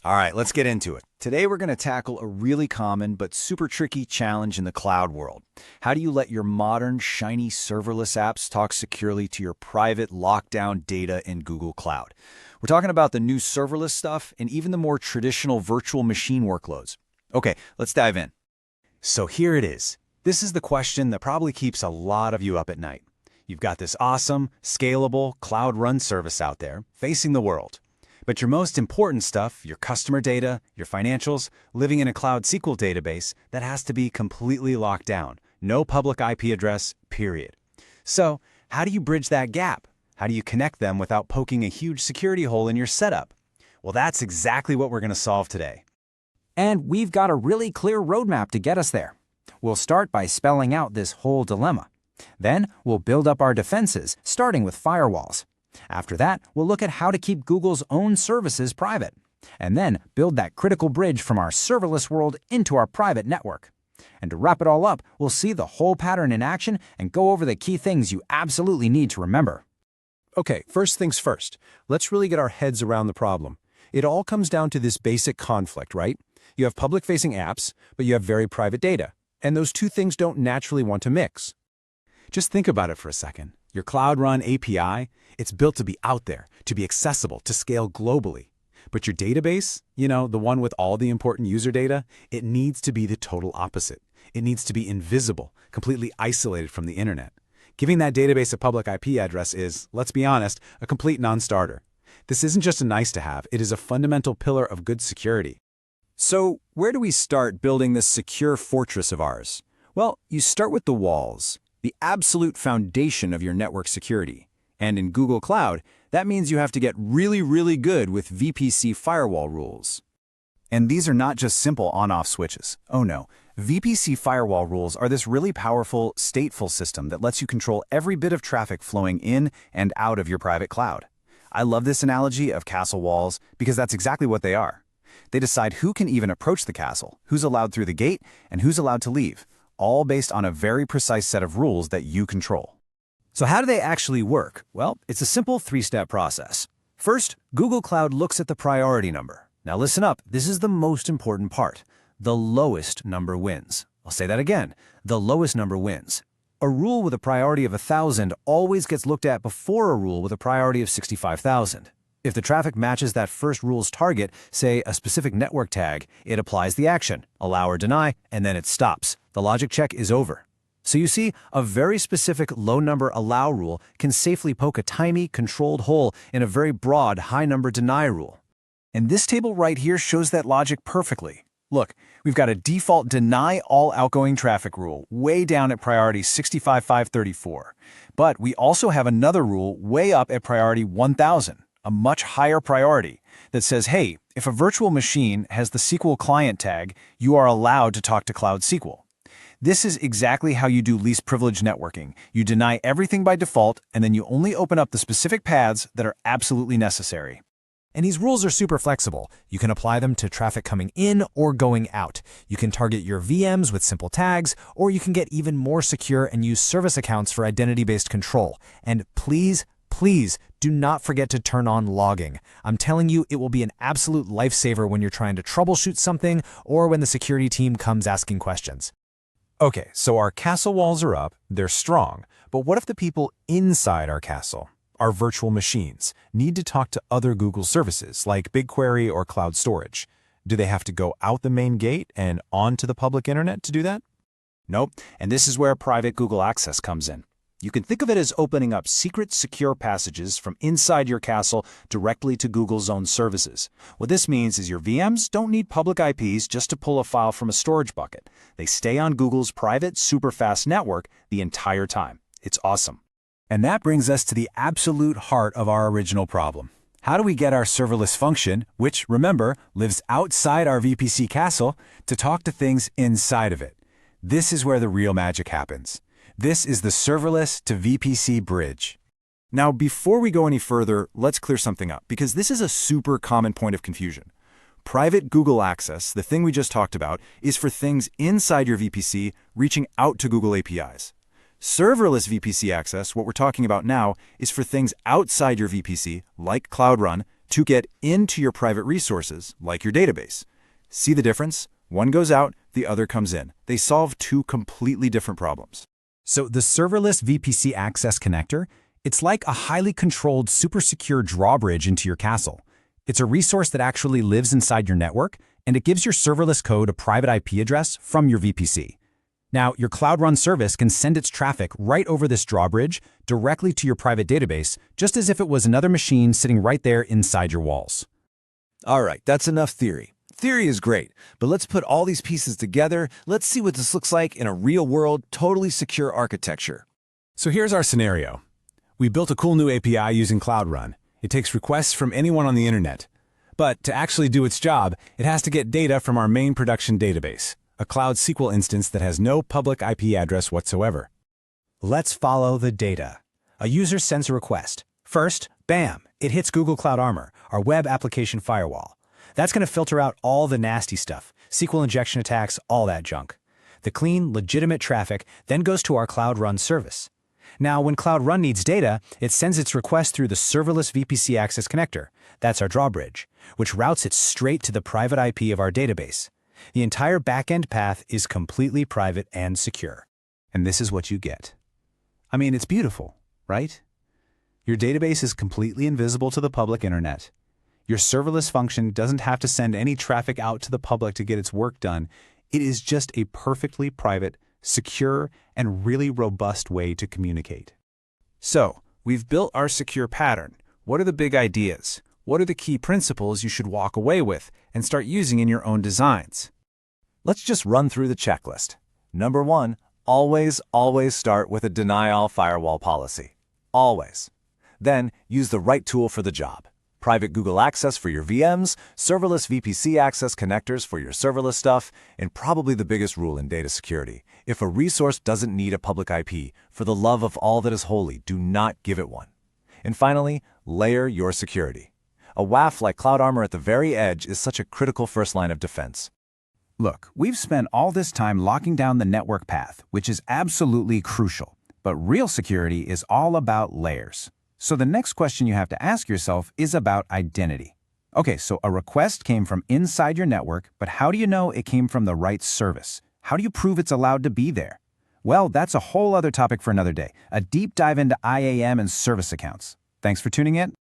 All right, let's get into it. Today we're going to tackle a really common but super tricky challenge in the cloud world. How do you let your modern, shiny serverless apps talk securely to your private, lockdown data in Google Cloud? We're talking about the new serverless stuff and even the more traditional virtual machine workloads. Okay, let's dive in. So here it is. This is the question that probably keeps a lot of you up at night. You've got this awesome, scalable, cloud-run service out there facing the world. But your most important stuff, your customer data, your financials, living in a Cloud SQL database, that has to be completely locked down. No public IP address, period. So, how do you bridge that gap? How do you connect them without poking a huge security hole in your setup? Well, that's exactly what we're going to solve today. And we've got a really clear roadmap to get us there. We'll start by spelling out this whole dilemma. Then, we'll build up our defenses, starting with firewalls. After that, we'll look at how to keep Google's own services private, and then build that critical bridge from our serverless world into our private network. And to wrap it all up, we'll see the whole pattern in action and go over the key things you absolutely need to remember. Okay, first things first. Let's really get our heads around the problem. It all comes down to this basic conflict, right? You have public-facing apps, but you have very private data, and those two things don't naturally want to mix. Just think about it for a second. Your cloud-run API, it's built to be out there, to be accessible, to scale globally. But your database, the one with all the important user data, it needs to be the total opposite. It needs to be invisible, completely isolated from the internet. Giving that database a public IP address is, let's be honest, a complete non-starter. This isn't just a nice-to-have, it is a fundamental pillar of good security. So, where do we start building this secure fortress of ours? Well, you start with the walls. The absolute foundation of your network security. And in Google Cloud, that means you have to get really, really good with VPC firewall rules. And these are not just simple on-off switches. Oh no, VPC firewall rules are this really powerful, stateful system that lets you control every bit of traffic flowing in and out of your private cloud. I love this analogy of castle walls because that's exactly what they are. They decide who can even approach the castle, who's allowed through the gate, and who's allowed to leave. All based on a very precise set of rules that you control. So how do they actually work? Well, it's a simple three-step process. First, Google Cloud looks at the priority number. Now listen up, this is the most important part. The lowest number wins. I'll say that again. The lowest number wins. A rule with a priority of 1,000 always gets looked at before a rule with a priority of 65,000. If the traffic matches that first rule's target, say a specific network tag, it applies the action, allow or deny, and then it stops. The logic check is over. So you see, a very specific low-number allow rule can safely poke a tiny, controlled hole in a very broad high-number deny rule. And this table right here shows that logic perfectly. Look, we've got a default deny all outgoing traffic rule way down at priority 65,534. But we also have another rule way up at priority 1,000. A much higher priority that says, hey, if a virtual machine has the SQL client tag, you are allowed to talk to Cloud SQL. This is exactly how you do least privilege networking. You deny everything by default, and then you only open up the specific paths that are absolutely necessary. And these rules are super flexible. You can apply them to traffic coming in or going out. You can target your VMs with simple tags, or you can get even more secure and use service accounts for identity-based control. And please do not forget to turn on logging. I'm telling you, it will be an absolute lifesaver when you're trying to troubleshoot something or when the security team comes asking questions. Okay, so our castle walls are up, they're strong, but what if the people inside our castle, our virtual machines, need to talk to other Google services like BigQuery or cloud storage? Do they have to go out the main gate and onto the public internet to do that? Nope, and this is where private Google Access comes in. You can think of it as opening up secret, secure passages from inside your castle directly to Google's own services. What this means is your VMs don't need public IPs just to pull a file from a storage bucket. They stay on Google's private, super fast network the entire time. It's awesome. And that brings us to the absolute heart of our original problem. How do we get our serverless function, which, remember, lives outside our VPC castle, to talk to things inside of it? This is where the real magic happens. This is the serverless to VPC bridge. Now, before we go any further, let's clear something up, because this is a super common point of confusion. Private Google Access, the thing we just talked about, is for things inside your VPC reaching out to Google APIs. Serverless VPC access, what we're talking about now, is for things outside your VPC, like Cloud Run, to get into your private resources, like your database. See the difference? One goes out, the other comes in. They solve two completely different problems. So the serverless VPC access connector, it's like a highly controlled, super secure drawbridge into your castle. It's a resource that actually lives inside your network, and it gives your serverless code a private IP address from your VPC. Now, your Cloud Run service can send its traffic right over this drawbridge directly to your private database, just as if it was another machine sitting right there inside your walls. All right, that's enough theory. Theory is great, but let's put all these pieces together. Let's see what this looks like in a real-world, totally secure architecture. So here's our scenario. We built a cool new API using Cloud Run. It takes requests from anyone on the internet. But to actually do its job, it has to get data from our main production database, a Cloud SQL instance that has no public IP address whatsoever. Let's follow the data. A user sends a request. First, bam, it hits Google Cloud Armor, our web application firewall. That's going to filter out all the nasty stuff, SQL injection attacks, all that junk. The clean, legitimate traffic then goes to our Cloud Run service. Now, when Cloud Run needs data, it sends its request through the serverless VPC access connector. That's our drawbridge, which routes it straight to the private IP of our database. The entire backend path is completely private and secure. And this is what you get. I mean, it's beautiful, right? Your database is completely invisible to the public internet. Your serverless function doesn't have to send any traffic out to the public to get its work done. It is just a perfectly private, secure, and really robust way to communicate. So, we've built our secure pattern. What are the big ideas? What are the key principles you should walk away with and start using in your own designs? Let's just run through the checklist. Number 1, always start with a deny-all firewall policy. Always. Then, use the right tool for the job. Private Google access for your VMs, serverless VPC access connectors for your serverless stuff, and probably the biggest rule in data security. If a resource doesn't need a public IP, for the love of all that is holy, do not give it one. And finally, layer your security. A WAF like Cloud Armor at the very edge is such a critical first line of defense. Look, we've spent all this time locking down the network path, which is absolutely crucial. But real security is all about layers. So the next question you have to ask yourself is about identity. Okay, so a request came from inside your network, but how do you know it came from the right service? How do you prove it's allowed to be there? Well, that's a whole other topic for another day, a deep dive into IAM and service accounts. Thanks for tuning in.